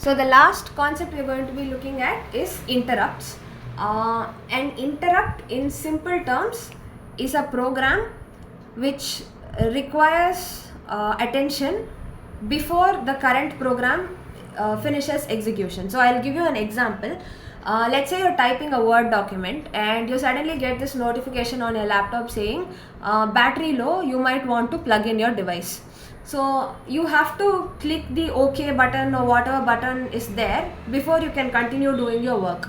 So the last concept we are going to be looking at is interrupts. An interrupt in simple terms is a program which requires attention before the current program finishes execution. So I'll give you an example. Let's say you're typing a Word document and you suddenly get this notification on your laptop saying battery low, you might want to plug in your device. So you have to click the OK button or whatever button is there before you can continue doing your work.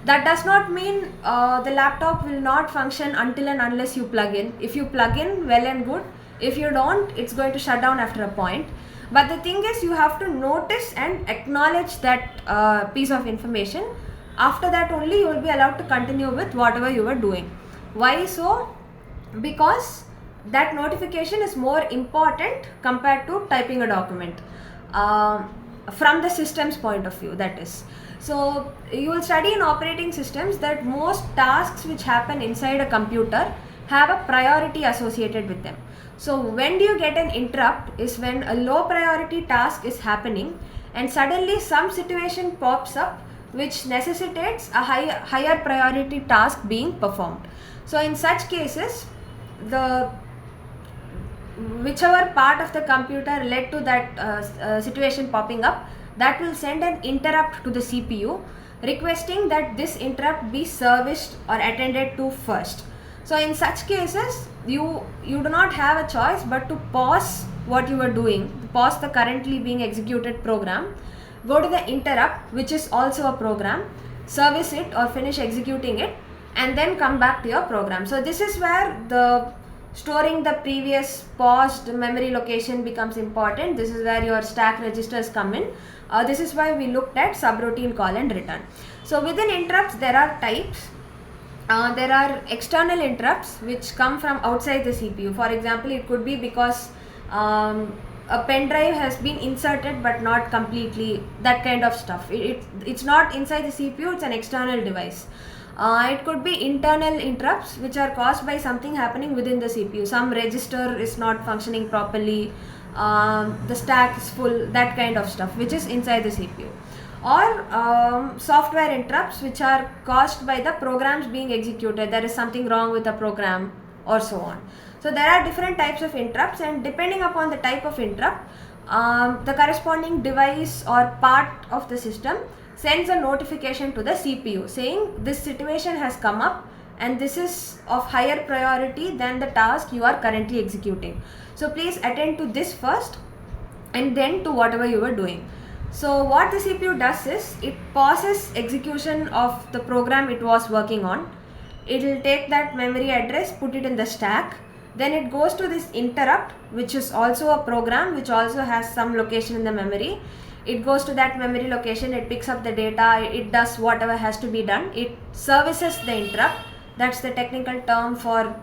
That does not mean the laptop will not function until and unless you plug in. If you plug in, well and good. If you don't, it's going to shut down after a point. But the thing is, you have to notice and acknowledge that piece of information. After that only you will be allowed to continue with whatever you were doing. Why so? Because that notification is more important compared to typing a document from the system's point of view, that is. So you will study in operating systems that most tasks which happen inside a computer have a priority associated with them. So when do you get an interrupt is when a low priority task is happening and suddenly some situation pops up which necessitates a higher priority task being performed. So in such cases, whichever part of the computer led to that situation popping up, that will send an interrupt to the CPU requesting that this interrupt be serviced or attended to first. So in such cases, you do not have a choice but to pause what you are doing, pause the currently being executed program, go to the interrupt, which is also a program, service it or finish executing it, and then come back to your program. So this is where the storing the previous paused memory location becomes important. This is where your stack registers come in. This is why we looked at subroutine call and return. So within interrupts there are types. There are external interrupts which come from outside the CPU. For example, it could be because a pen drive has been inserted but not completely, that kind of stuff. It's not inside the CPU, it's an external device. It could be internal interrupts which are caused by something happening within the CPU. Some register is not functioning properly, the stack is full, that kind of stuff which is inside the CPU. Or software interrupts which are caused by the programs being executed. There is something wrong with the program or so on. So there are different types of interrupts, and depending upon the type of interrupt, the corresponding device or part of the system sends a notification to the CPU saying this situation has come up and this is of higher priority than the task you are currently executing. So please attend to this first and then to whatever you are doing. So what the CPU does is it pauses execution of the program it was working on. It will take that memory address, put it in the stack. Then it goes to this interrupt, which is also a program which also has some location in the memory. It goes to that memory location, it picks up the data, it does whatever has to be done. It services the interrupt. That's the technical term for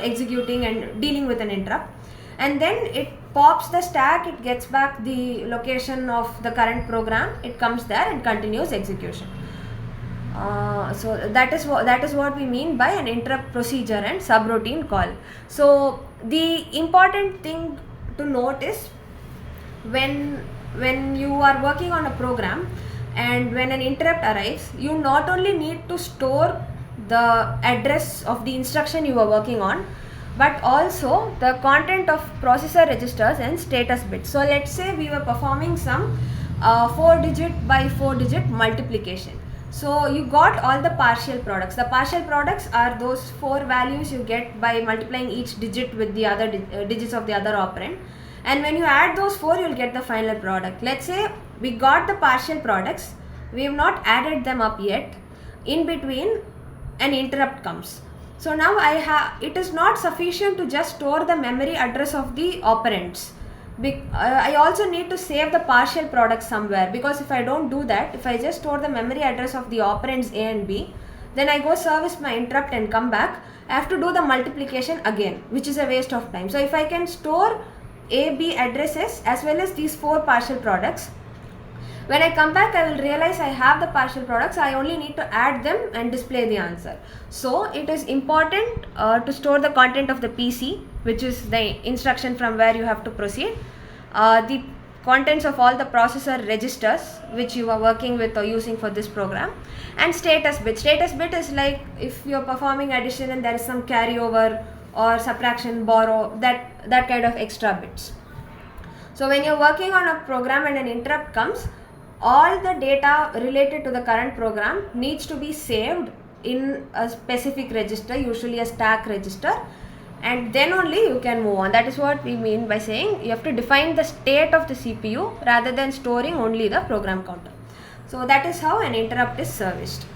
executing and dealing with an interrupt. And then it pops the stack, it gets back the location of the current program, it comes there and continues execution. So that is what we mean by an interrupt procedure and subroutine call. So the important thing to note is when you are working on a program and when an interrupt arrives, you not only need to store the address of the instruction you are working on, but also the content of processor registers and status bits. So let's say we were performing some 4-digit by 4-digit multiplication. So you got all the partial products. The partial products are those 4 values you get by multiplying each digit with the other digits of the other operand. And when you add those 4, you will get the final product. Let's say we got the partial products, we have not added them up yet. In between, an interrupt comes. So now it is not sufficient to just store the memory address of the operands. I also need to save the partial products somewhere, because if I don't do that, if I just store the memory address of the operands A and B, then I go service my interrupt and come back, I have to do the multiplication again, which is a waste of time. So if I can store A, B addresses as well as these 4 partial products, when I come back, I will realize I have the partial products. I only need to add them and display the answer. So it is important to store the content of the PC, which is the instruction from where you have to proceed. The contents of all the processor registers which you are working with or using for this program, and status bit. Status bit is like if you're performing addition and there is some carryover or subtraction, borrow, that kind of extra bits. So when you're working on a program and an interrupt comes, all the data related to the current program needs to be saved in a specific register, usually a stack register, and then only you can move on. That is what we mean by saying you have to define the state of the CPU rather than storing only the program counter. So that is how an interrupt is serviced.